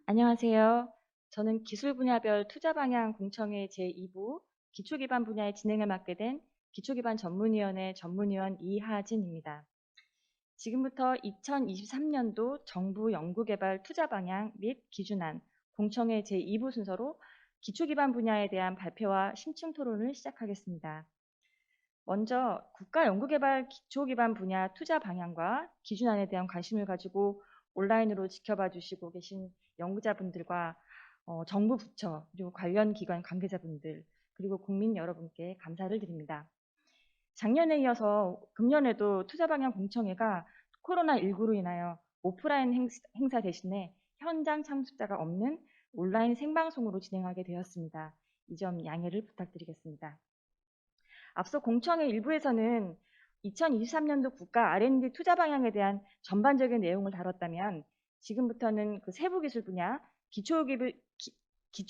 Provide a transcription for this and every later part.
안녕하세요. 저는 기술 분야별 투자 방향 공청회 제2부 기초기반 분야의 진행을 맡게 된 기초기반전문위원회 전문위원 이하진입니다. 지금부터 2023년도 정부 연구개발 투자 방향 및 기준안 공청회 제2부 순서로 기초기반 분야에 대한 발표와 심층 토론을 시작하겠습니다. 먼저 국가연구개발 기초기반 분야 투자 방향과 기준안에 대한 관심을 가지고 온라인으로 지켜봐 주시고 계신 연구자분들과 정부 부처 그리고 관련 기관 관계자분들 그리고 국민 여러분께 감사를 드립니다. 작년에 이어서 금년에도 투자 방향 공청회가 코로나19로 인하여 오프라인 행사 대신에 현장 참석자가 없는 온라인 생방송으로 진행하게 되었습니다. 이 점 양해를 부탁드리겠습니다. 앞서 공청회 일부에서는 2023년도 국가 R&D 투자 방향에 대한 전반적인 내용을 다뤘다면 지금부터는 그 세부 기술 분야, 기초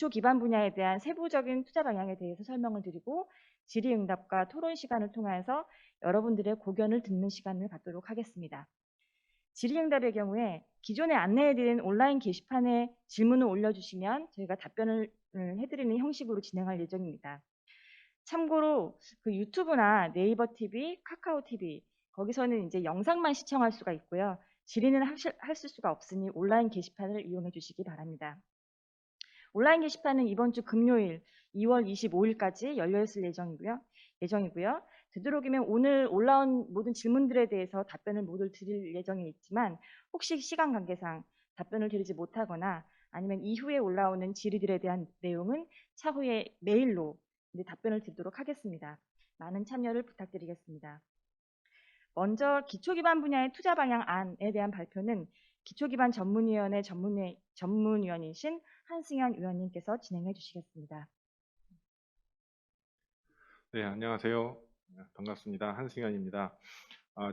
기반 분야에 대한 세부적인 투자 방향에 대해서 설명을 드리고 질의응답과 토론 시간을 통해서 여러분들의 고견을 듣는 시간을 갖도록 하겠습니다. 질의응답의 경우에 기존에 안내해드린 온라인 게시판에 질문을 올려주시면 저희가 답변을 해드리는 형식으로 진행할 예정입니다. 참고로 그 유튜브나 네이버 TV, 카카오 TV 거기서는 이제 영상만 시청할 수가 있고요. 질의는 하실 수가 없으니 온라인 게시판을 이용해 주시기 바랍니다. 온라인 게시판은 이번 주 금요일 2월 25일까지 열려 있을 예정이고요. 되도록이면 오늘 올라온 모든 질문들에 대해서 답변을 모두 드릴 예정이 있지만 혹시 시간 관계상 답변을 드리지 못하거나 아니면 이후에 올라오는 질의들에 대한 내용은 차후에 메일로 답변을 드리도록 하겠습니다. 많은 참여를 부탁드리겠습니다. 먼저 기초기반 분야의 투자 방향 안에 대한 발표는 기초기반 전문위원회 전문위원이신 한승현 위원님께서 진행해 주시겠습니다. 네, 안녕하세요. 반갑습니다. 한승현입니다.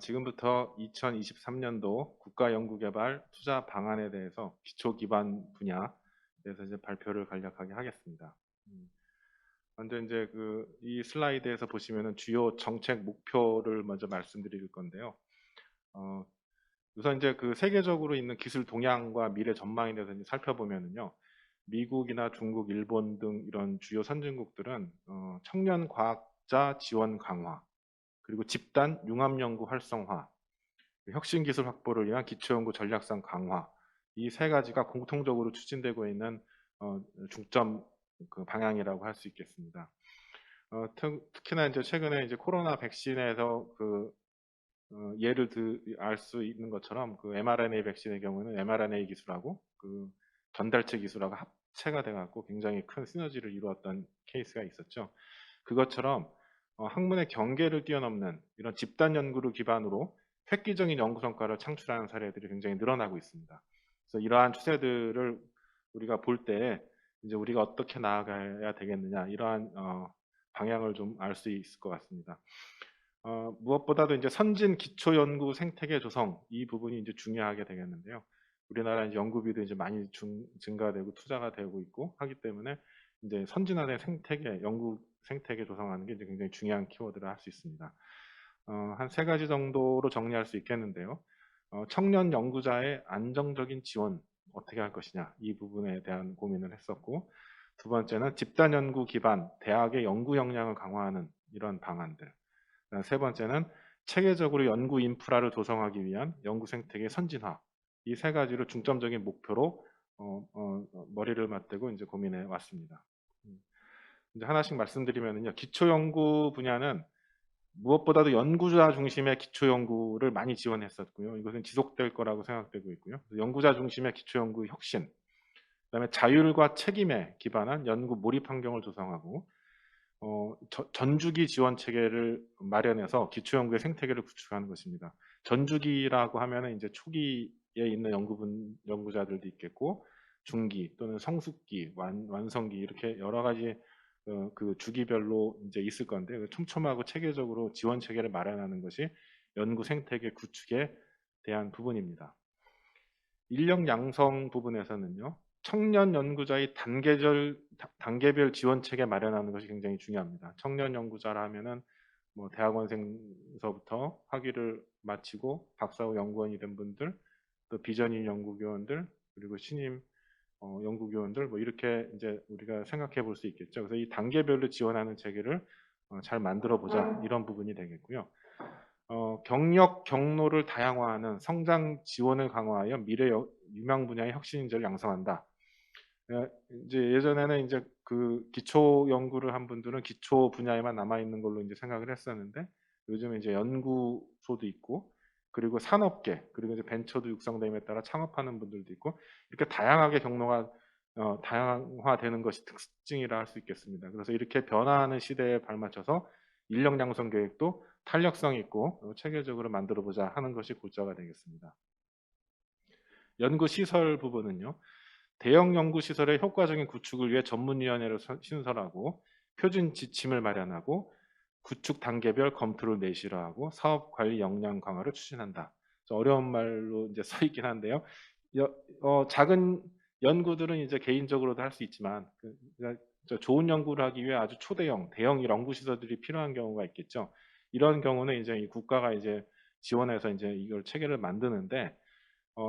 지금부터 2023년도 국가연구개발 투자 방안에 대해서 기초기반 분야에 대해서 이제 발표를 간략하게 하겠습니다. 먼저 이제 이 슬라이드에서 보시면은 주요 정책 목표를 먼저 말씀드릴 건데요. 우선 이제 세계적으로 있는 기술 동향과 미래 전망에 대해서 이제 살펴보면은요. 미국이나 중국, 일본 등 이런 주요 선진국들은 청년 과학자 지원 강화, 그리고 집단 융합 연구 활성화, 혁신 기술 확보를 위한 기초 연구 전략상 강화, 이 세 가지가 공통적으로 추진되고 있는 중점 방향이라고 할 수 있겠습니다. 특히나 이제 최근에 이제 코로나 백신에서 예를 알 수 있는 것처럼 mRNA 백신의 경우는 mRNA 기술하고 전달체 기술하고 합체가 돼갖고 굉장히 큰 시너지를 이루었던 케이스가 있었죠. 그것처럼 학문의 경계를 뛰어넘는 이런 집단 연구를 기반으로 획기적인 연구 성과를 창출하는 사례들이 굉장히 늘어나고 있습니다. 그래서 이러한 추세들을 우리가 볼 때 이제 우리가 어떻게 나아가야 되겠느냐 이러한 방향을 좀 알 수 있을 것 같습니다. 무엇보다도 이제 선진 기초 연구 생태계 조성 이 부분이 이제 중요하게 되겠는데요. 우리나라 이제 연구비도 이제 많이 증가되고 투자가 되고 있고 하기 때문에 이제 선진화된 생태계, 연구 생태계 조성하는 게 이제 굉장히 중요한 키워드를 할 수 있습니다. 한 세 가지 정도로 정리할 수 있겠는데요. 청년 연구자의 안정적인 지원 어떻게 할 것이냐 이 부분에 대한 고민을 했었고, 두 번째는 집단 연구 기반 대학의 연구 역량을 강화하는 이런 방안들, 세 번째는 체계적으로 연구 인프라를 조성하기 위한 연구 생태계 선진화, 이 세 가지를 중점적인 목표로 머리를 맞대고 이제 고민해 왔습니다. 이제 하나씩 말씀드리면요, 기초 연구 분야는 무엇보다도 연구자 중심의 기초 연구를 많이 지원했었고요. 이것은 지속될 거라고 생각되고 있고요. 연구자 중심의 기초 연구 혁신, 그다음에 자율과 책임에 기반한 연구 몰입 환경을 조성하고, 전주기 지원 체계를 마련해서 기초 연구의 생태계를 구축하는 것입니다. 전주기라고 하면은 이제 초기에 있는 연구자들도 있겠고, 중기 또는 성숙기, 완성기 이렇게 여러 가지 그 주기별로 이제 있을 건데, 촘촘하고 체계적으로 지원 체계를 마련하는 것이 연구 생태계 구축에 대한 부분입니다. 인력 양성 부분에서는요, 청년 연구자의 단계별 지원 체계 마련하는 것이 굉장히 중요합니다. 청년 연구자라 하면은 뭐 대학원생서부터 학위를 마치고 박사 후 연구원이 된 분들, 또 비전인 연구교원들, 그리고 신임 연구위원들 뭐 이렇게 이제 우리가 생각해 볼 수 있겠죠. 그래서 이 단계별로 지원하는 체계를 잘 만들어 보자 이런 부분이 되겠고요. 경력 경로를 다양화하는 성장 지원을 강화하여 미래 유망 분야의 혁신인재를 양성한다. 이제 예전에는 이제 그 기초 연구를 한 분들은 기초 분야에만 남아 있는 걸로 이제 생각을 했었는데 요즘 이제 연구소도 있고 그리고 산업계 그리고 이제 벤처도 육성됨에 따라 창업하는 분들도 있고 이렇게 다양하게 경로가 다양화되는 것이 특징이라 할 수 있겠습니다. 그래서 이렇게 변화하는 시대에 발맞춰서 인력 양성 계획도 탄력성 있고 체계적으로 만들어 보자 하는 것이 골자가 되겠습니다. 연구 시설 부분은요. 대형 연구시설의 효과적인 구축을 위해 전문위원회를 신설하고 표준 지침을 마련하고 구축 단계별 검토를 내실화하고 사업 관리 역량 강화를 추진한다. 어려운 말로 이제 써 있긴 한데요. 작은 연구들은 이제 개인적으로도 할 수 있지만 좋은 연구를 하기 위해 아주 초대형, 대형 연구시설들이 필요한 경우가 있겠죠. 이런 경우는 이제 이 국가가 이제 지원해서 이제 이걸 체계를 만드는데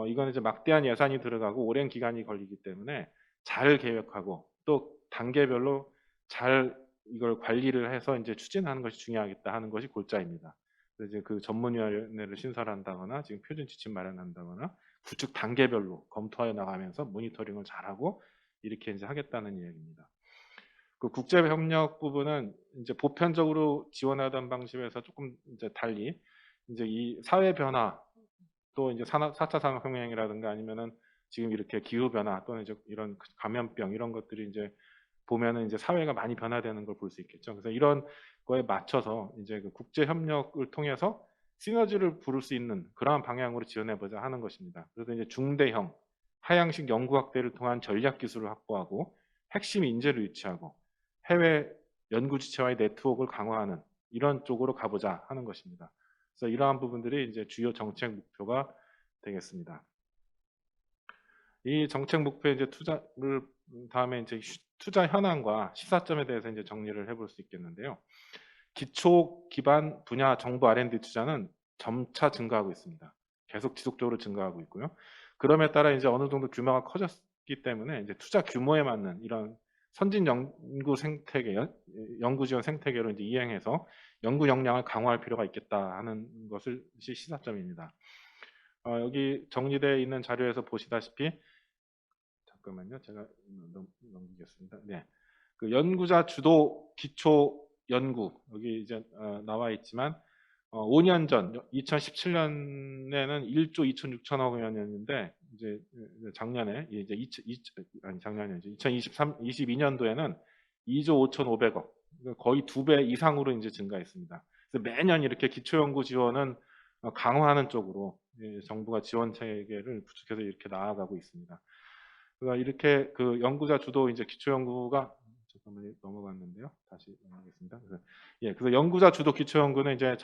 이건 이제 막대한 예산이 들어가고 오랜 기간이 걸리기 때문에 잘 계획하고 또 단계별로 잘 이걸 관리를 해서 이제 추진하는 것이 중요하겠다 하는 것이 골자입니다. 그래서 이제 그 전문위원회를 신설한다거나 지금 표준 지침 마련한다거나 구축 단계별로 검토하여 나가면서 모니터링을 잘하고 이렇게 이제 하겠다는 이야기입니다. 그 국제 협력 부분은 이제 보편적으로 지원하던 방식에서 조금 이제 달리 이제 이 사회 변화 또 이제 4차 산업혁명이라든가 아니면은 지금 이렇게 기후변화 또는 이제 이런 감염병 이런 것들이 이제 보면은 이제 사회가 많이 변화되는 걸 볼 수 있겠죠. 그래서 이런 거에 맞춰서 이제 그 국제 협력을 통해서 시너지를 부를 수 있는 그러한 방향으로 지원해 보자 하는 것입니다. 그래서 이제 중대형 하향식 연구 확대를 통한 전략 기술을 확보하고 핵심 인재를 유치하고 해외 연구 지체와의 네트워크를 강화하는 이런 쪽으로 가보자 하는 것입니다. 그래서 이러한 부분들이 이제 주요 정책 목표가 되겠습니다. 이 정책 목표의 이제 투자를 다음에 이제 투자 현황과 시사점에 대해서 이제 정리를 해볼 수 있겠는데요. 기초 기반 분야 정부 R&D 투자는 점차 증가하고 있습니다. 계속 지속적으로 증가하고 있고요. 그럼에 따라 이제 어느 정도 규모가 커졌기 때문에 이제 투자 규모에 맞는 이런 선진 연구 생태계, 연구 지원 생태계로 이제 이행해서 연구 역량을 강화할 필요가 있겠다 하는 것이 시사점입니다. 여기 정리되어 있는 자료에서 보시다시피 잠깐만요, 제가 넘기겠습니다. 네, 그 연구자 주도 기초 연구 여기 이제 나와 있지만 5년 전 2017년에는 1조 2,6천억 원이었는데 이제 작년에 이제 작년이죠. 2022년도에는 2조 5,500억 거의 2배 이상으로 이제 증가했습니다. 그래서 매년 이렇게 기초연구 지원은 강화하는 쪽으로 정부가 지원 체계를 구축해서 이렇게 나아가고 있습니다. 그러니까 이렇게 그 연구자 주도 이제 기초연구가 잠깐만 넘어갔는데요. 다시 넘어가겠습니다. 그래서 연구자 주도 기초연구는 이제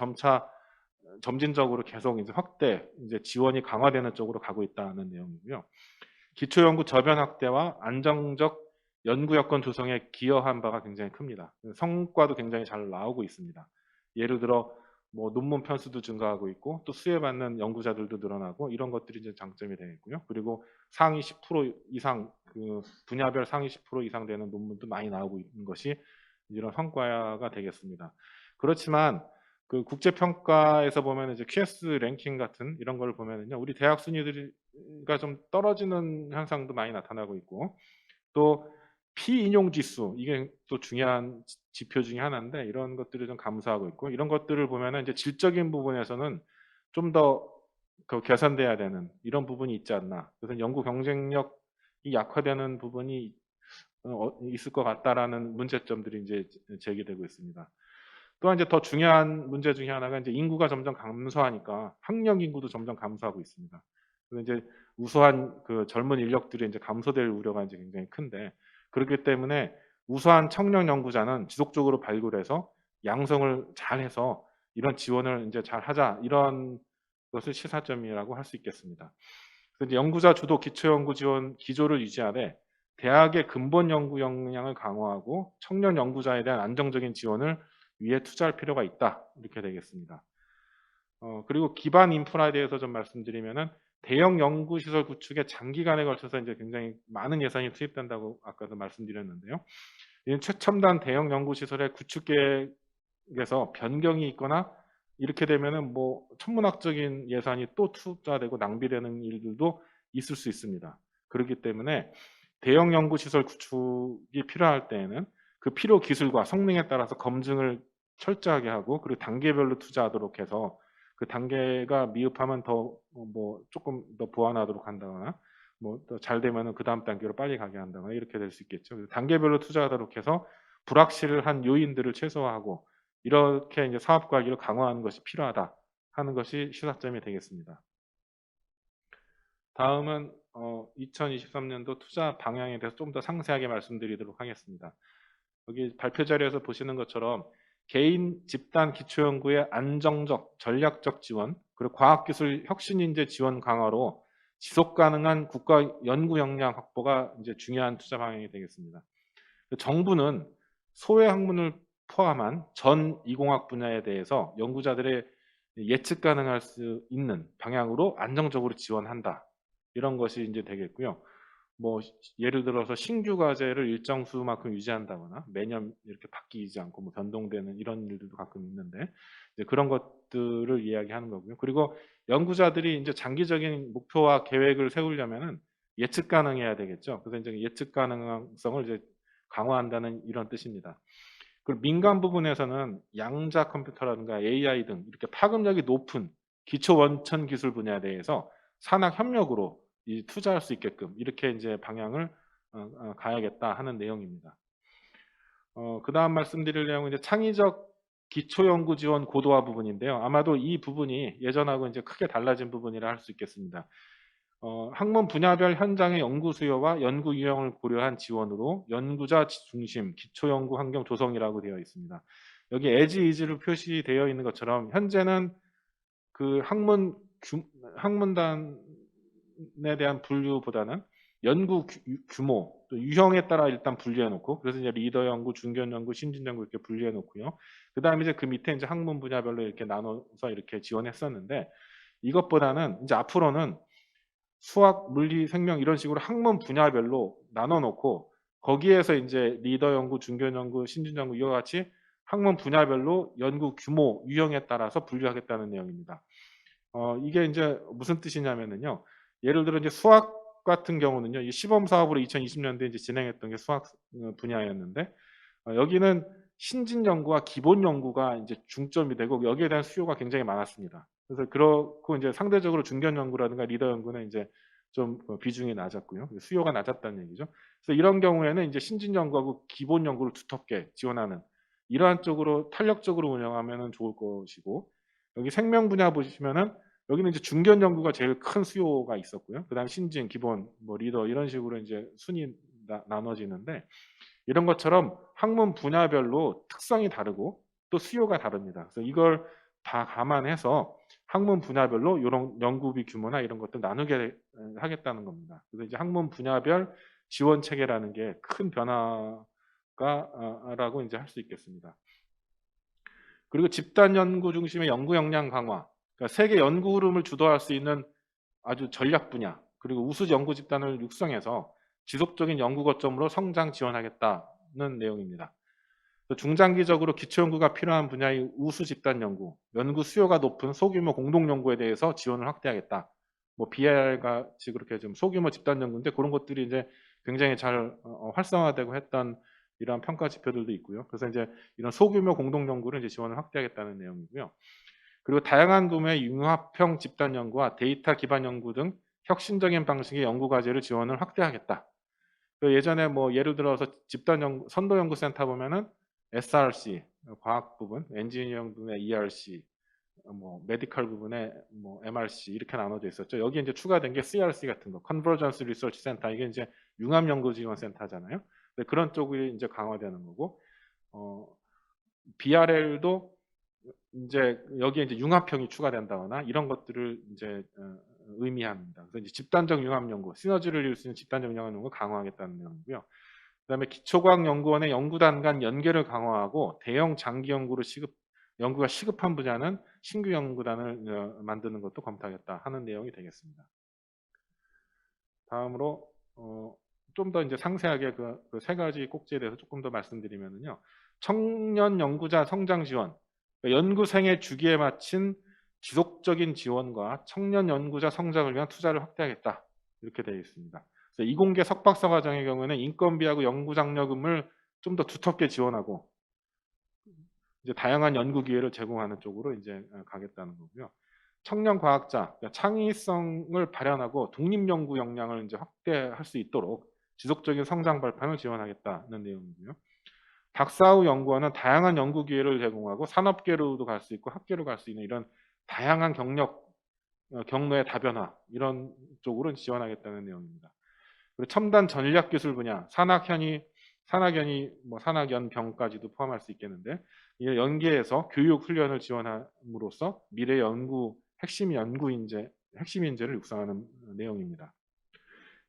점진적으로 계속 이제 확대, 이제 지원이 강화되는 쪽으로 가고 있다는 내용이고요. 기초연구 저변 확대와 안정적 연구 여건 조성에 기여한 바가 굉장히 큽니다. 성과도 굉장히 잘 나오고 있습니다. 예를 들어 뭐 논문 편수도 증가하고 있고 또 수혜받는 연구자들도 늘어나고 이런 것들이 이제 장점이 되겠고요. 그리고 상위 10% 이상 그 분야별 상위 10% 이상 되는 논문도 많이 나오고 있는 것이 이런 성과가 되겠습니다. 그렇지만 그 국제 평가에서 보면 이제 QS 랭킹 같은 이런 걸 보면은요, 우리 대학 순위가 좀 떨어지는 현상도 많이 나타나고 있고, 또 피인용 지수 이게 또 중요한 지표 중에 하나인데 이런 것들을 좀 감소하고 있고 이런 것들을 보면은 이제 질적인 부분에서는 좀 더 그 개선돼야 되는 이런 부분이 있지 않나. 그래서 연구 경쟁력이 약화되는 부분이 있을 것 같다라는 문제점들이 이제 제기되고 있습니다. 또한 이제 더 중요한 문제 중에 하나가 이제 인구가 점점 감소하니까 학령 인구도 점점 감소하고 있습니다. 그래서 이제 우수한 그 젊은 인력들이 이제 감소될 우려가 이제 굉장히 큰데 그렇기 때문에 우수한 청년 연구자는 지속적으로 발굴해서 양성을 잘해서 이런 지원을 이제 잘 하자 이런 것을 시사점이라고 할 수 있겠습니다. 그래서 연구자 주도 기초연구 지원 기조를 유지하되 대학의 근본 연구 역량을 강화하고 청년 연구자에 대한 안정적인 지원을 위해 투자할 필요가 있다 이렇게 되겠습니다. 그리고 기반 인프라에 대해서 좀 말씀드리면은 대형 연구시설 구축에 장기간에 걸쳐서 이제 굉장히 많은 예산이 투입된다고 아까도 말씀드렸는데요. 이 최첨단 대형 연구시설의 구축 계획에서 변경이 있거나 이렇게 되면은 뭐 천문학적인 예산이 또 투자되고 낭비되는 일들도 있을 수 있습니다. 그렇기 때문에 대형 연구시설 구축이 필요할 때에는 그 필요 기술과 성능에 따라서 검증을 철저하게 하고 그리고 단계별로 투자하도록 해서 그 단계가 미흡하면 더 뭐 조금 더 보완하도록 한다거나 뭐 또 잘 되면은 그 다음 단계로 빨리 가게 한다거나 이렇게 될 수 있겠죠. 그래서 단계별로 투자하도록 해서 불확실한 요인들을 최소화하고 이렇게 이제 사업 관리를 강화하는 것이 필요하다 하는 것이 시사점이 되겠습니다. 다음은 2023년도 투자 방향에 대해서 좀 더 상세하게 말씀드리도록 하겠습니다. 여기 발표 자료에서 보시는 것처럼 개인 집단 기초연구의 안정적 전략적 지원 그리고 과학기술 혁신인재 지원 강화로 지속 가능한 국가 연구 역량 확보가 이제 중요한 투자 방향이 되겠습니다. 정부는 소외 학문을 포함한 전 이공학 분야에 대해서 연구자들의 예측 가능할 수 있는 방향으로 안정적으로 지원한다. 이런 것이 이제 되겠고요. 뭐 예를 들어서 신규 과제를 일정 수만큼 유지한다거나 매년 이렇게 바뀌지 않고 뭐 변동되는 이런 일들도 가끔 있는데 이제 그런 것들을 이야기하는 거고요. 그리고 연구자들이 이제 장기적인 목표와 계획을 세우려면은 예측 가능해야 되겠죠. 그래서 이제 예측 가능성을 이제 강화한다는 이런 뜻입니다. 그리고 민간 부분에서는 양자 컴퓨터라든가 AI 등 이렇게 파급력이 높은 기초 원천 기술 분야에 대해서 산학 협력으로 투자할 수 있게끔 이렇게 이제 방향을 가야겠다 하는 내용입니다. 그 다음 말씀드릴 내용은 이제 창의적 기초연구 지원 고도화 부분인데요. 아마도 이 부분이 예전하고 이제 크게 달라진 부분이라 할 수 있겠습니다. 학문 분야별 현장의 연구 수요와 연구 유형을 고려한 지원으로 연구자 중심 기초연구 환경 조성이라고 되어 있습니다. 여기 as is로 표시되어 있는 것처럼 현재는 그 학문단에 대한 분류보다는 연구 규모, 또 유형에 따라 일단 분류해 놓고 그래서 이제 리더 연구, 중견 연구, 신진 연구 이렇게 분류해 놓고요. 그다음에 이제 그 밑에 이제 학문 분야별로 이렇게 나눠서 이렇게 지원했었는데 이것보다는 이제 앞으로는 수학, 물리, 생명 이런 식으로 학문 분야별로 나눠 놓고 거기에서 이제 리더 연구, 중견 연구, 신진 연구 이와 같이 학문 분야별로 연구 규모, 유형에 따라서 분류하겠다는 내용입니다. 이게 이제 무슨 뜻이냐면요. 예를 들어 이제 수학 같은 경우는요. 이 시범 사업으로 2020년도에 이제 진행했던 게 수학 분야였는데 여기는 신진 연구와 기본 연구가 이제 중점이 되고 여기에 대한 수요가 굉장히 많았습니다. 그래서 그렇고 이제 상대적으로 중견 연구라든가 리더 연구는 이제 좀 비중이 낮았고요. 수요가 낮았다는 얘기죠. 그래서 이런 경우에는 이제 신진 연구하고 기본 연구를 두텁게 지원하는 이러한 쪽으로 탄력적으로 운영하면 좋을 것이고 여기 생명 분야 보시면은 여기는 이제 중견 연구가 제일 큰 수요가 있었고요. 그다음 신진, 기본, 뭐 리더 이런 식으로 이제 순위 나눠지는데 이런 것처럼 학문 분야별로 특성이 다르고 또 수요가 다릅니다. 그래서 이걸 다 감안해서 학문 분야별로 이런 연구비 규모나 이런 것들 나누게 하겠다는 겁니다. 그래서 이제 학문 분야별 지원 체계라는 게 큰 변화가라고 이제 할 수 있겠습니다. 그리고 집단 연구 중심의 연구 역량 강화, 그러니까 세계 연구 흐름을 주도할 수 있는 아주 전략 분야, 그리고 우수 연구 집단을 육성해서 지속적인 연구 거점으로 성장 지원하겠다는 내용입니다. 중장기적으로 기초 연구가 필요한 분야의 우수 집단 연구, 연구 수요가 높은 소규모 공동 연구에 대해서 지원을 확대하겠다. 뭐 BR 같이 그렇게 좀 소규모 집단 연구인데 그런 것들이 이제 굉장히 잘 활성화되고 했던 이러한 평가 지표들도 있고요. 그래서 이제 이런 소규모 공동 연구를 이제 지원을 확대하겠다는 내용이고요. 그리고 다양한 구매의 융합형 집단 연구와 데이터 기반 연구 등 혁신적인 방식의 연구 과제를 지원을 확대하겠다. 예전에 뭐 예를 들어서 집단 연구, 선도 연구센터 보면은 SRC 과학 부분, 엔지니어링 부분에 ERC, 뭐 메디컬 부분에 뭐 MRC 이렇게 나눠져 있었죠. 여기 이제 추가된 게 CRC 같은 거, Convergence Research Center 이게 이제 융합 연구 지원 센터잖아요. 그런 쪽이 이제 강화되는 거고, BRL도 이제 여기에 이제 융합형이 추가된다거나 이런 것들을 이제 의미합니다. 그래서 이제 집단적 융합 연구, 시너지를 이룰 수 있는 집단적 융합 연구 강화하겠다는 내용이고요. 그다음에 기초과학연구원의 연구단 간 연계를 강화하고 대형 장기 연구가 시급한 분야는 신규 연구단을 만드는 것도 검토하겠다 하는 내용이 되겠습니다. 다음으로 좀 더 이제 상세하게 그 세 가지 꼭지에 대해서 조금 더 말씀드리면요. 청년 연구자 성장 지원, 그러니까 연구생의 주기에 맞춘 지속적인 지원과 청년 연구자 성장을 위한 투자를 확대하겠다. 이렇게 되어 있습니다. 그래서 이공계 석박사 과정의 경우에는 인건비하고 연구장려금을 좀 더 두텁게 지원하고 이제 다양한 연구 기회를 제공하는 쪽으로 이제 가겠다는 거고요. 청년 과학자, 그러니까 창의성을 발현하고 독립 연구 역량을 이제 확대할 수 있도록 지속적인 성장 발판을 지원하겠다는 내용이고요. 박사 후 연구원은 다양한 연구 기회를 제공하고 산업계로도 갈 수 있고 학계로 갈 수 있는 이런 다양한 경로의 다변화 이런 쪽으로 지원하겠다는 내용입니다. 그리고 첨단 전략 기술 분야, 산학연병까지도 포함할 수 있겠는데 이를 연계해서 교육 훈련을 지원함으로써 미래 핵심 인재를 육성하는 내용입니다.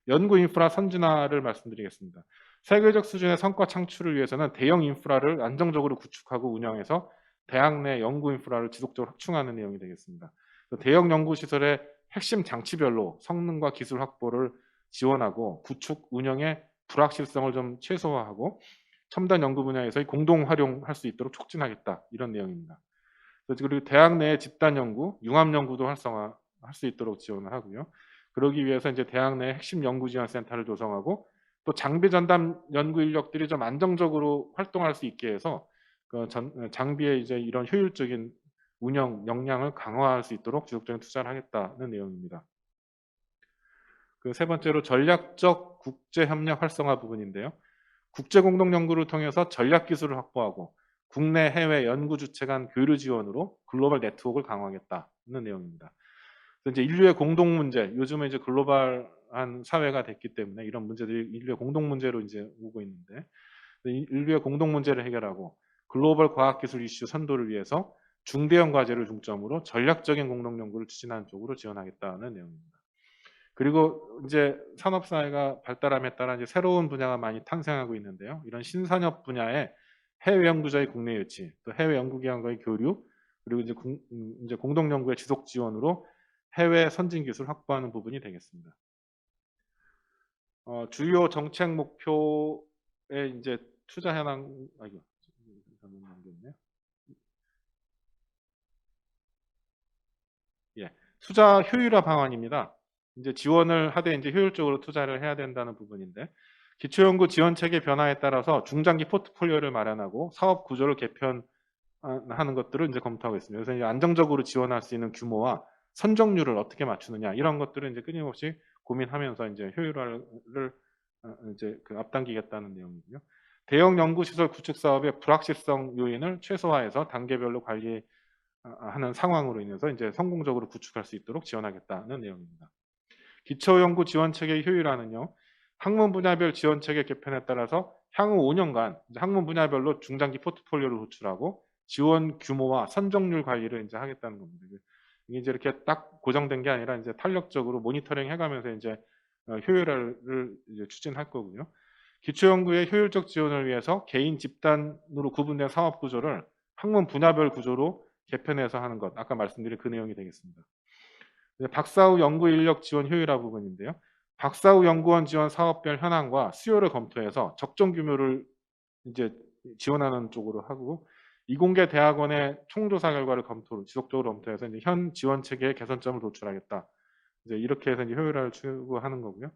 연구 인프라 선진화를 말씀드리겠습니다. 세계적 수준의 성과 창출을 위해서는 대형 인프라를 안정적으로 구축하고 운영해서 대학 내 연구 인프라를 지속적으로 확충하는 내용이 되겠습니다. 대형 연구시설의 핵심 장치별로 성능과 기술 확보를 지원하고 구축 운영의 불확실성을 좀 최소화하고 첨단 연구 분야에서의 공동 활용할 수 있도록 촉진하겠다 이런 내용입니다. 그리고 대학 내 집단 연구, 융합 연구도 활성화할 수 있도록 지원을 하고요. 그러기 위해서 이제 대학 내 핵심 연구 지원 센터를 조성하고 또 장비 전담 연구 인력들이 좀 안정적으로 활동할 수 있게 해서 장비의 이제 이런 효율적인 운영 역량을 강화할 수 있도록 지속적인 투자를 하겠다는 내용입니다. 그 세 번째로 전략적 국제 협력 활성화 부분인데요. 국제 공동 연구를 통해서 전략 기술을 확보하고 국내 해외 연구 주체 간 교류 지원으로 글로벌 네트워크를 강화하겠다는 내용입니다. 이제 인류의 공동 문제, 요즘은 이제 글로벌한 사회가 됐기 때문에 이런 문제들이 인류의 공동 문제로 이제 오고 있는데 인류의 공동 문제를 해결하고 글로벌 과학기술 이슈 선도를 위해서 중대형 과제를 중점으로 전략적인 공동 연구를 추진하는 쪽으로 지원하겠다는 내용입니다. 그리고 이제 산업 사회가 발달함에 따라 이제 새로운 분야가 많이 탄생하고 있는데요. 이런 신산업 분야에 해외 연구자의 국내 유치, 또 해외 연구기관과의 교류, 그리고 이제 공동 연구의 지속 지원으로 해외 선진 기술 확보하는 부분이 되겠습니다. 주요 정책 목표에 이제 투자 현황 잘못 남겼네요. 예, 투자 효율화 방안입니다. 이제 지원을 하되 이제 효율적으로 투자를 해야 된다는 부분인데 기초연구 지원 체계 변화에 따라서 중장기 포트폴리오를 마련하고 사업 구조를 개편하는 것들을 이제 검토하고 있습니다. 그래서 이제 안정적으로 지원할 수 있는 규모와 선정률을 어떻게 맞추느냐 이런 것들을 이제 끊임없이 고민하면서 이제 효율화를 이제 앞당기겠다는 내용이고요. 대형 연구시설 구축 사업의 불확실성 요인을 최소화해서 단계별로 관리하는 상황으로 인해서 이제 성공적으로 구축할 수 있도록 지원하겠다는 내용입니다. 기초연구 지원체계 효율화는요. 학문 분야별 지원체계 개편에 따라서 향후 5년간 학문 분야별로 중장기 포트폴리오를 도출하고 지원 규모와 선정률 관리를 이제 하겠다는 겁니다. 이게 이제 이렇게 딱 고정된 게 아니라 이제 탄력적으로 모니터링 해가면서 이제 효율화를 이제 추진할 거고요. 기초연구의 효율적 지원을 위해서 개인 집단으로 구분된 사업 구조를 학문 분야별 구조로 개편해서 하는 것. 아까 말씀드린 그 내용이 되겠습니다. 박사 후 연구 인력 지원 효율화 부분인데요. 박사 후 연구원 지원 사업별 현황과 수요를 검토해서 적정 규모를 이제 지원하는 쪽으로 하고 이공계 대학원의 총조사 결과를 지속적으로 검토해서 이제 현 지원 체계의 개선점을 도출하겠다. 이제 이렇게 해서 이제 효율화를 추구하는 거고요.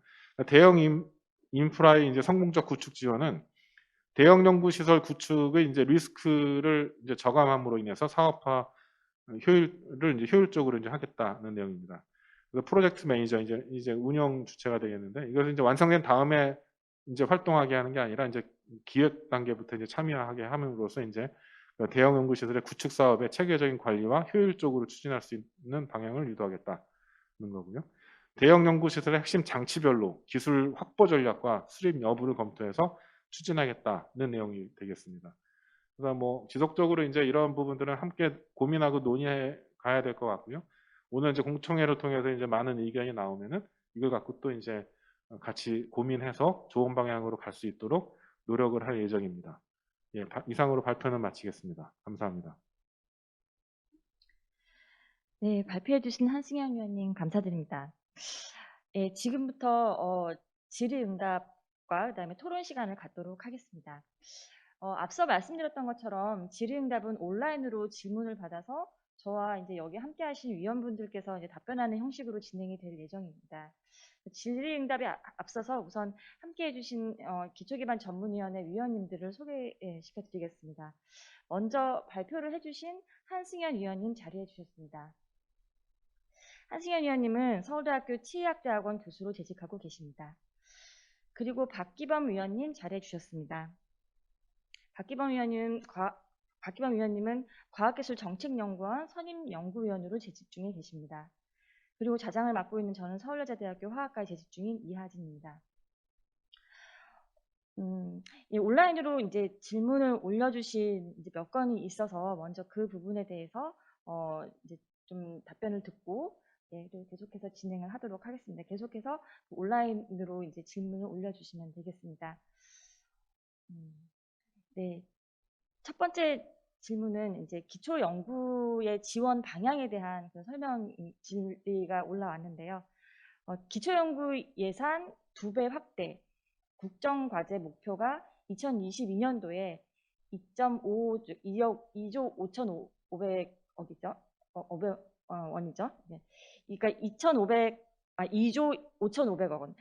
대형 인프라의 이제 성공적 구축 지원은 대형 연구 시설 구축의 이제 리스크를 이제 저감함으로 인해서 사업화 효율을 이제 효율적으로 이제 하겠다는 내용입니다. 그래서 프로젝트 매니저 이제 운영 주체가 되겠는데 이것을 이제 완성된 다음에 이제 활동하게 하는 게 아니라 이제 기획 단계부터 이제 참여하게 함으로써 이제 대형 연구시설의 구축 사업의 체계적인 관리와 효율적으로 추진할 수 있는 방향을 유도하겠다는 거고요. 대형 연구시설의 핵심 장치별로 기술 확보 전략과 수립 여부를 검토해서 추진하겠다는 내용이 되겠습니다. 그래서 뭐 지속적으로 이제 이런 부분들은 함께 고민하고 논의해 가야 될 것 같고요. 오늘 이제 공청회를 통해서 이제 많은 의견이 나오면은 이걸 갖고 또 이제 같이 고민해서 좋은 방향으로 갈 수 있도록 노력을 할 예정입니다. 예, 이상으로 발표는 마치겠습니다. 감사합니다. 네, 발표해 주신 한승현 의원님 감사드립니다. 예, 지금부터 질의응답과 그다음에 토론 시간을 갖도록 하겠습니다. 앞서 말씀드렸던 것처럼 질의응답은 온라인으로 질문을 받아서 저와 이제 여기 함께하신 위원분들께서 이제 답변하는 형식으로 진행이 될 예정입니다. 질의응답에 앞서서 우선 함께해주신 기초기반 전문위원회 위원님들을 소개시켜드리겠습니다. 먼저 발표를 해주신 한승현 위원님 자리해 주셨습니다. 한승현 위원님은 서울대학교 치의학대학원 교수로 재직하고 계십니다. 그리고 박기범 위원님 자리해 주셨습니다. 박기범 위원님은 과학기술정책연구원 선임연구위원으로 재직 중에 계십니다. 그리고 자장을 맡고 있는 저는 서울여자대학교 화학과에 재직 중인 이하진입니다. 이 온라인으로 이제 질문을 올려주신 이제 몇 건이 있어서 먼저 그 부분에 대해서 이제 좀 답변을 듣고 네, 계속해서 진행을 하도록 하겠습니다. 계속해서 온라인으로 이제 질문을 올려주시면 되겠습니다. 네, 첫 번째 질문은 이제 기초 연구의 지원 방향에 대한 그 설명 질의가 올라왔는데요. 기초 연구 예산 2배 확대, 국정과제 목표가 2022년도에 2조 5,500억이죠. 원이죠. 네. 그러니까 2조 5,500억 원.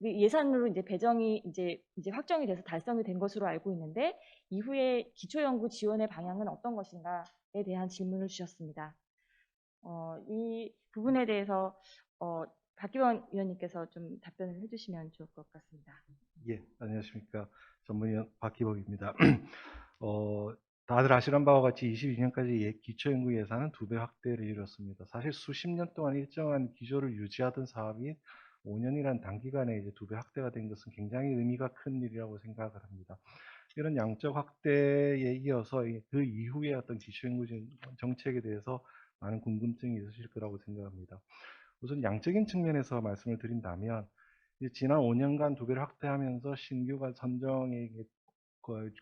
예산으로 이제 배정이 이제 확정이 돼서 달성이 된 것으로 알고 있는데 이후에 기초연구 지원의 방향은 어떤 것인가에 대한 질문을 주셨습니다. 이 부분에 대해서 박기원 위원님께서 좀 답변을 해주시면 좋을 것 같습니다. 예, 안녕하십니까. 전문위원 박기범입니다. 다들 아시는 바와 같이 22년까지 기초연구 예산은 2배 확대를 이뤘습니다. 사실 수십 년 동안 일정한 기조를 유지하던 사업이 5년이라는 단기간에 이제 2배 확대가 된 것은 굉장히 의미가 큰 일이라고 생각을 합니다. 이런 양적 확대에 이어서 그 이후에 어떤 기초연구 정책에 대해서 많은 궁금증이 있으실 거라고 생각합니다. 우선 양적인 측면에서 말씀을 드린다면 지난 5년간 2배를 확대하면서 신규가 선정의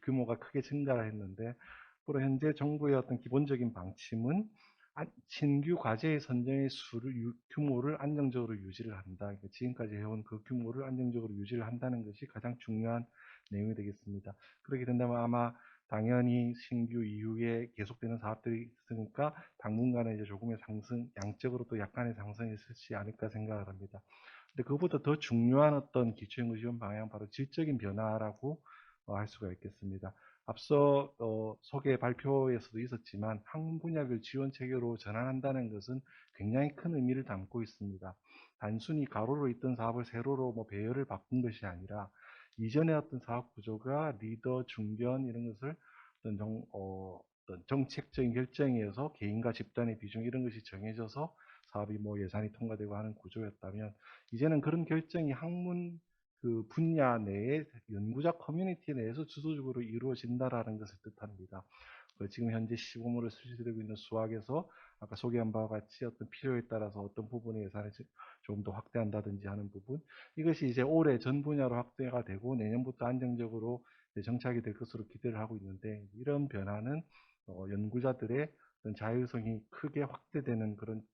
규모가 크게 증가를 했는데 앞으로 현재 정부의 어떤 기본적인 방침은 신규 과제의 선정의 규모를 안정적으로 유지를 한다. 그러니까 지금까지 해온 그 규모를 안정적으로 유지를 한다는 것이 가장 중요한 내용이 되겠습니다. 그렇게 된다면 아마 당연히 신규 이후에 계속되는 사업들이 있으니까 당분간은 이제 조금의 상승, 양적으로 또 약간의 상승이 있지 않을까 생각을 합니다. 근데 그것보다 더 중요한 어떤 기초연구 지원 방향, 바로 질적인 변화라고 할 수가 있겠습니다. 앞서 소개 발표에서도 있었지만 학문 분야별 지원 체계로 전환한다는 것은 굉장히 큰 의미를 담고 있습니다. 단순히 가로로 있던 사업을 세로로 배열을 바꾼 것이 아니라 이전의 어떤 사업 구조가 리더, 중견 이런 것을 어떤 정책적인 결정에서 개인과 집단의 비중 이런 것이 정해져서 사업이 예산이 통과되고 하는 구조였다면 이제는 그런 결정이 학문 그 분야 내에 연구자 커뮤니티 내에서 주도적으로 이루어진다라는 것을 뜻합니다. 지금 현재 시범으로 실시되고 있는 수학에서 아까 소개한 바와 같이 어떤 필요에 따라서 어떤 부분의 예산을 조금 더 확대한다든지 하는 부분, 이것이 이제 올해 전 분야로 확대가 되고 내년부터 안정적으로 정착이 될 것으로 기대를 하고 있는데, 이런 변화는 연구자들의 어떤 자율성이 크게 확대되는 그런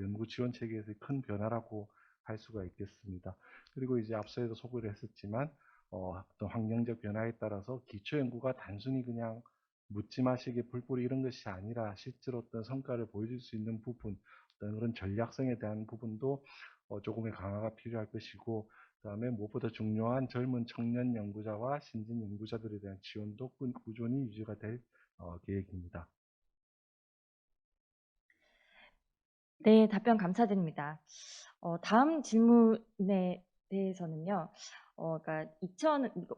연구 지원 체계에서의 큰 변화라고 할 수가 있겠습니다. 그리고 이제 앞서에도 소개를 했었지만 어떤 환경적 변화에 따라서 기초 연구가 단순히 그냥 묻지 마시기 불뿌리 이런 것이 아니라 실제로 어떤 성과를 보여줄 수 있는 부분, 어떤 그런 전략성에 대한 부분도 조금의 강화가 필요할 것이고, 그다음에 무엇보다 중요한 젊은 청년 연구자와 신진 연구자들에 대한 지원도 꾸준히 유지가 될 계획입니다. 네, 답변 감사드립니다. 다음 질문에 대해서는요. 그러니까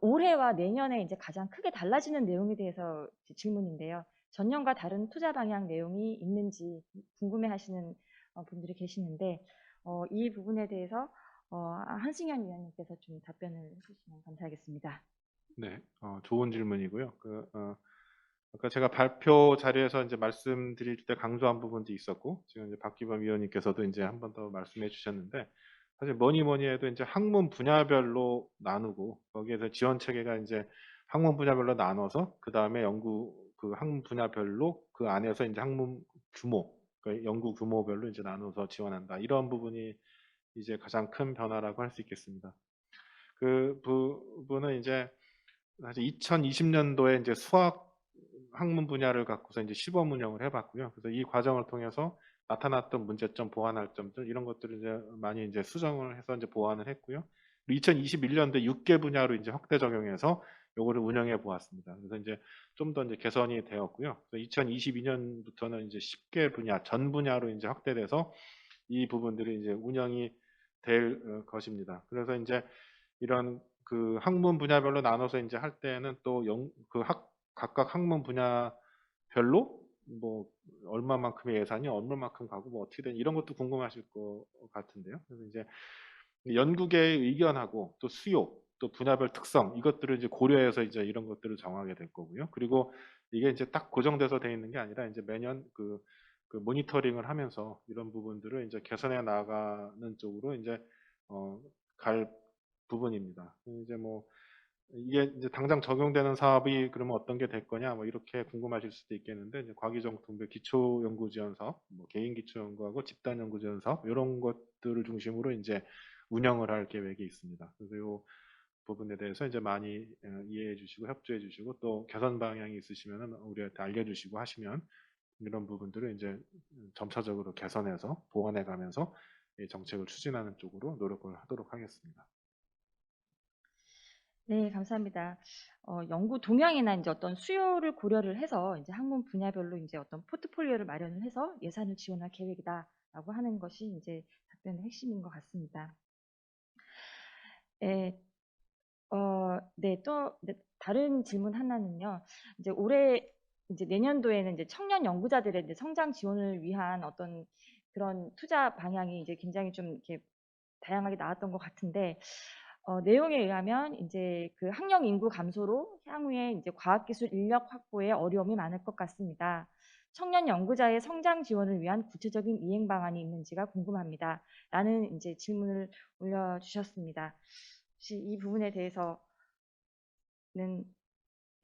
올해와 내년에 이제 가장 크게 달라지는 내용에 대해서 질문인데요. 전년과 다른 투자 방향 내용이 있는지 궁금해하시는 분들이 계시는데 이 부분에 대해서 한승현 위원님께서 좀 답변을 해주시면 감사하겠습니다. 네, 좋은 질문이고요. 아까 제가 발표 자리에서 이제 말씀드릴 때 강조한 부분도 있었고, 지금 이제 박기범 위원님께서도 이제 한 번 더 말씀해 주셨는데, 사실 뭐니 해도 이제 학문 분야별로 나누고, 거기에서 지원 체계가 이제 학문 분야별로 나눠서, 그 다음에 그 학문 분야별로 그 안에서 이제 학문 규모, 그 연구 규모별로 이제 나눠서 지원한다. 이런 부분이 이제 가장 큰 변화라고 할 수 있겠습니다. 그 부분은 이제 사실 2020년도에 이제 수학 학문 분야를 갖고서 이제 시범 운영을 해봤고요. 그래서 이 과정을 통해서 나타났던 문제점, 보완할 점들 이런 것들을 이제 많이 이제 수정을 해서 이제 보완을 했고요. 2021년도에 6개 분야로 이제 확대 적용해서 요거를 운영해 보았습니다. 그래서 이제 좀 더 이제 개선이 되었고요. 2022년부터는 이제 10개 분야, 전 분야로 이제 확대돼서 이 부분들이 이제 운영이 될 것입니다. 그래서 이제 이런 그 학문 분야별로 나눠서 이제 할 때는 또 각각 학문 분야별로 뭐 얼마만큼의 예산이 얼마만큼 가고 뭐 어떻게 되는 이런 것도 궁금하실 것 같은데요. 그래서 이제 연구계의 의견하고 또 수요, 또 분야별 특성 이것들을 이제 고려해서 이제 이런 것들을 정하게 될 거고요. 그리고 이게 이제 딱 고정돼서 돼 있는 게 아니라 이제 매년 그 모니터링을 하면서 이런 부분들을 이제 개선해 나가는 쪽으로 이제 갈 부분입니다. 이제 뭐 이게 이제 당장 적용되는 사업이 그러면 어떤 게 될 거냐 뭐 이렇게 궁금하실 수도 있겠는데 이제 과기정통부 기초연구지원 사업, 뭐 개인 기초연구하고 집단 연구지원 사업 이런 것들을 중심으로 이제 운영을 할 계획이 있습니다. 그래서 이 부분에 대해서 이제 많이 이해해 주시고 협조해 주시고 또 개선 방향이 있으시면은 우리한테 알려주시고 하시면 이런 부분들을 이제 점차적으로 개선해서 보완해 가면서 이 정책을 추진하는 쪽으로 노력을 하도록 하겠습니다. 네, 감사합니다. 연구 동향이나 이제 어떤 수요를 고려를 해서 이제 학문 분야별로 이제 어떤 포트폴리오를 마련을 해서 예산을 지원할 계획이다라고 하는 것이 이제 답변의 핵심인 것 같습니다. 예, 네, 또 네, 다른 질문 하나는요. 이제 올해 이제 내년도에는 이제 청년 연구자들의 이제 성장 지원을 위한 어떤 그런 투자 방향이 이제 굉장히 좀 이렇게 다양하게 나왔던 것 같은데 내용에 의하면 이제 그 학령 인구 감소로 향후에 이제 과학기술 인력 확보에 어려움이 많을 것 같습니다. 청년 연구자의 성장 지원을 위한 구체적인 이행 방안이 있는지가 궁금합니다. 라는 이제 질문을 올려주셨습니다. 혹시 이 부분에 대해서는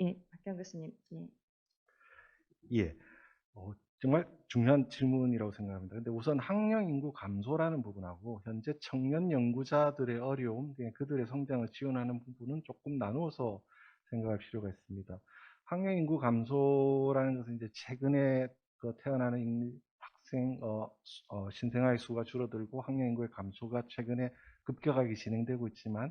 예, 박경 교수님, 예. 예. 정말 중요한 질문이라고 생각합니다. 근데 우선 학령 인구 감소라는 부분하고 현재 청년 연구자들의 어려움, 그들의 성장을 지원하는 부분은 조금 나누어서 생각할 필요가 있습니다. 학령 인구 감소라는 것은 이제 최근에 태어나는 학생, 신생아의 수가 줄어들고 학령 인구의 감소가 최근에 급격하게 진행되고 있지만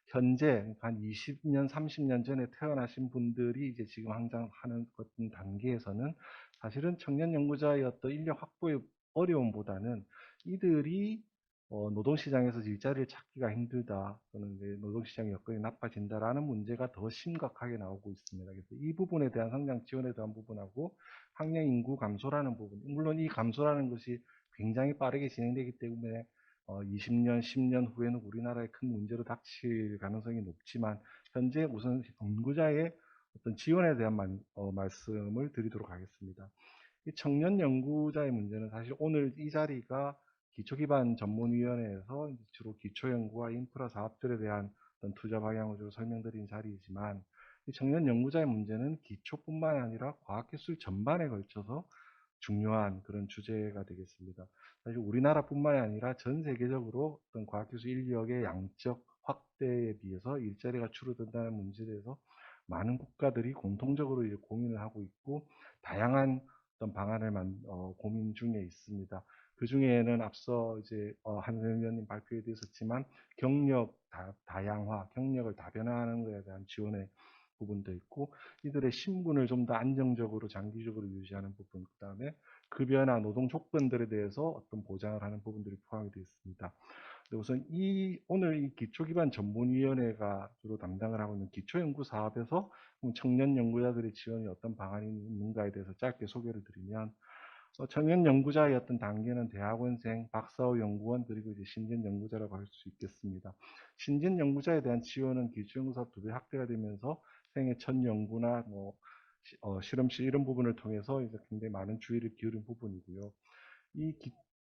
현재 한 20년, 30년 전에 태어나신 분들이 이제 지금 항상 하는 단계에서는 사실은 청년 연구자의 어떤 인력 확보의 어려움보다는 이들이 노동시장에서 일자리를 찾기가 힘들다 또는 노동시장 여건이 나빠진다라는 문제가 더 심각하게 나오고 있습니다. 그래서 이 부분에 대한 성장 지원에 대한 부분하고 학령 인구 감소라는 부분, 물론 이 감소라는 것이 굉장히 빠르게 진행되기 때문에 20년, 10년 후에는 우리나라에 큰 문제로 닥칠 가능성이 높지만 현재 우선 연구자의 어떤 지원에 대한 말씀을 드리도록 하겠습니다. 이 청년 연구자의 문제는 사실 오늘 이 자리가 기초기반 전문위원회에서 주로 기초연구와 인프라 사업들에 대한 어떤 투자 방향을 주로 설명드린 자리이지만 이 청년 연구자의 문제는 기초뿐만 아니라 과학기술 전반에 걸쳐서 중요한 그런 주제가 되겠습니다. 사실 우리나라뿐만이 아니라 전 세계적으로 어떤 과학기술 인력의 양적 확대에 비해서 일자리가 줄어든다는 문제에 대해서 많은 국가들이 공통적으로 이제 고민을 하고 있고 다양한 어떤 방안을 고민 중에 있습니다. 그 중에는 앞서 이제 한승현 위원님 발표에 있었지만 경력 다양화, 경력을 다변화하는 것에 대한 지원의 부분도 있고 이들의 신분을 좀 더 안정적으로 장기적으로 유지하는 부분, 그 다음에 급여나 노동 조건들에 대해서 어떤 보장을 하는 부분들이 포함이 되어 있습니다. 우선 오늘 이 기초기반 전문위원회가 주로 담당을 하고 있는 기초연구 사업에서 청년 연구자들의 지원이 어떤 방안이 있는가에 대해서 짧게 소개를 드리면 청년 연구자의 어떤 단계는 대학원생, 박사후 연구원 그리고 이제 신진 연구자라고 할 수 있겠습니다. 신진 연구자에 대한 지원은 기초연구 사업 2배 확대가 되면서 생애 첫 연구나 실험실 이런 부분을 통해서 이제 굉장히 많은 주의를 기울인 부분이고요.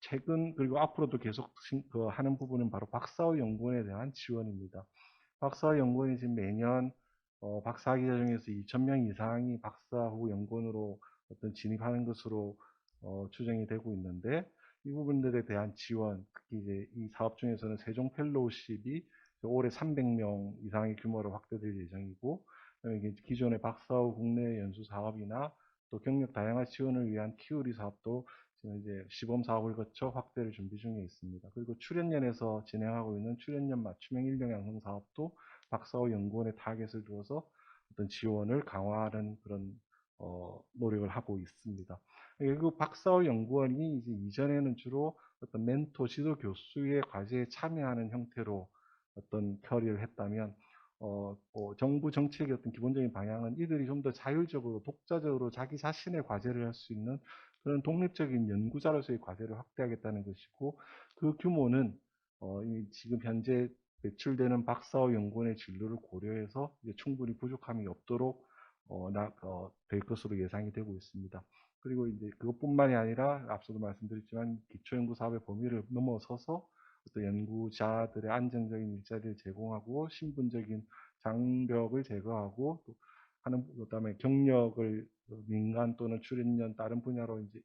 최근 그리고 앞으로도 계속 하는 부분은 바로 박사후 연구원에 대한 지원입니다. 박사후 연구원이 지금 매년 박사학위 과정에서 2,000명 이상이 박사후 연구원으로 어떤 진입하는 것으로 추정이 되고 있는데 이 부분들에 대한 지원, 특히 이제 이 사업 중에서는 세종 펠로우십이 올해 300명 이상의 규모로 확대될 예정이고, 그다음에 이게 기존의 박사후 국내 연수 사업이나 또 경력 다양화 지원을 위한 키우리 사업도 지금 이제 시범 사업을 거쳐 확대를 준비 중에 있습니다. 그리고 출연연에서 진행하고 있는 출연연 맞춤형 인력 양성 사업도 박사후 연구원에 타겟을 두어서 어떤 지원을 강화하는 그런 노력을 하고 있습니다. 그리고 박사후 연구원이 이제 이전에는 주로 어떤 멘토 지도 교수의 과제에 참여하는 형태로 어떤 처리를 했다면 정부 정책의 어떤 기본적인 방향은 이들이 좀 더 자율적으로 독자적으로 자기 자신의 과제를 할 수 있는 그런 독립적인 연구자로서의 과제를 확대하겠다는 것이고, 그 규모는 지금 현재 배출되는 박사후 연구원의 진로를 고려해서 이제 충분히 부족함이 없도록 될 것으로 예상이 되고 있습니다. 그리고 이제 그것뿐만이 아니라 앞서도 말씀드렸지만 기초연구 사업의 범위를 넘어서서 어떤 연구자들의 안정적인 일자리를 제공하고 신분적인 장벽을 제거하고 또 하는, 그다음에 경력을 민간 또는 출연연 다른 분야로 이제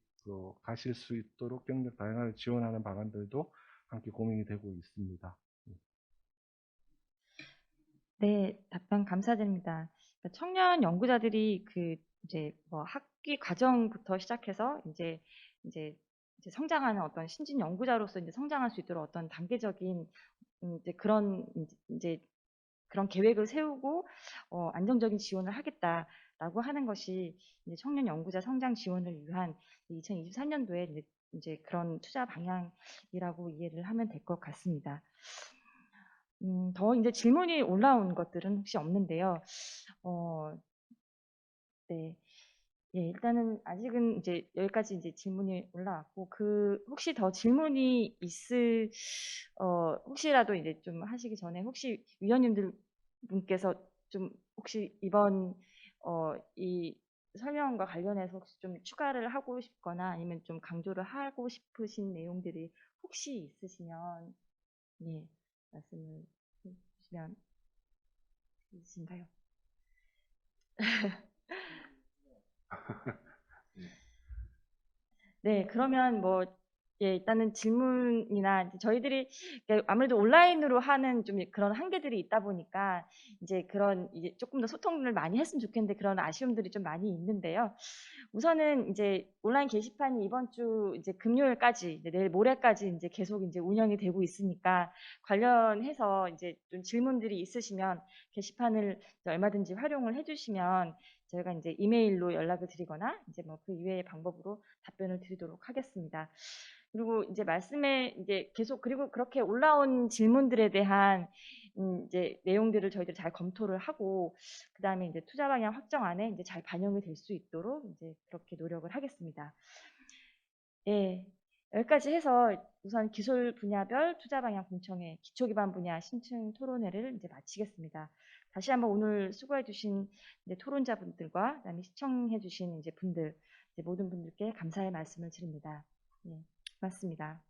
가실 수 있도록 경력 다양화를 지원하는 방안들도 함께 고민이 되고 있습니다. 네, 답변 감사드립니다. 그러니까 청년 연구자들이 이제 뭐 학기 과정부터 시작해서 이제 성장하는 어떤 신진 연구자로서 이제 성장할 수 있도록 어떤 단계적인 이제 그런 계획을 세우고 안정적인 지원을 하겠다라고 하는 것이 이제 청년 연구자 성장 지원을 위한 2023년도에 이제 그런 투자 방향이라고 이해를 하면 될 것 같습니다. 더 이제 질문이 올라온 것들은 혹시 없는데요. 네. 예, 일단은 아직은 이제 여기까지 이제 질문이 올라왔고, 혹시 더 질문이 혹시라도 이제 좀 하시기 전에 혹시 위원님들 분께서 좀 혹시 이번, 이 설명과 관련해서 혹시 좀 추가를 하고 싶거나 아니면 좀 강조를 하고 싶으신 내용들이 혹시 있으시면, 예, 말씀을 해주시면 있으신가요? 네, 그러면 뭐, 예, 일단은 질문이나 이제 저희들이 아무래도 온라인으로 하는 좀 그런 한계들이 있다 보니까 이제 그런 이제 조금 더 소통을 많이 했으면 좋겠는데 그런 아쉬움들이 좀 많이 있는데요. 우선은 이제 온라인 게시판이 이번 주 이제 금요일까지, 이제 내일 모레까지 이제 계속 이제 운영이 되고 있으니까 관련해서 이제 좀 질문들이 있으시면 게시판을 얼마든지 활용을 해주시면 저희가 이제 이메일로 연락을 드리거나 이제 뭐 그 이외의 방법으로 답변을 드리도록 하겠습니다. 그리고 이제 말씀에 이제 계속 그리고 그렇게 올라온 질문들에 대한 이제 내용들을 저희들이 잘 검토를 하고 그다음에 이제 투자 방향 확정안에 이제 잘 반영이 될 수 있도록 이제 그렇게 노력을 하겠습니다. 예. 여기까지 해서 우선 기술 분야별 투자 방향 공청회 기초 기반 분야 신층 토론회를 이제 마치겠습니다. 다시 한번 오늘 수고해 주신 이제 토론자분들과 그다음에 시청해 주신 이제 분들 이제 모든 분들께 감사의 말씀을 드립니다. 예. 고맙습니다.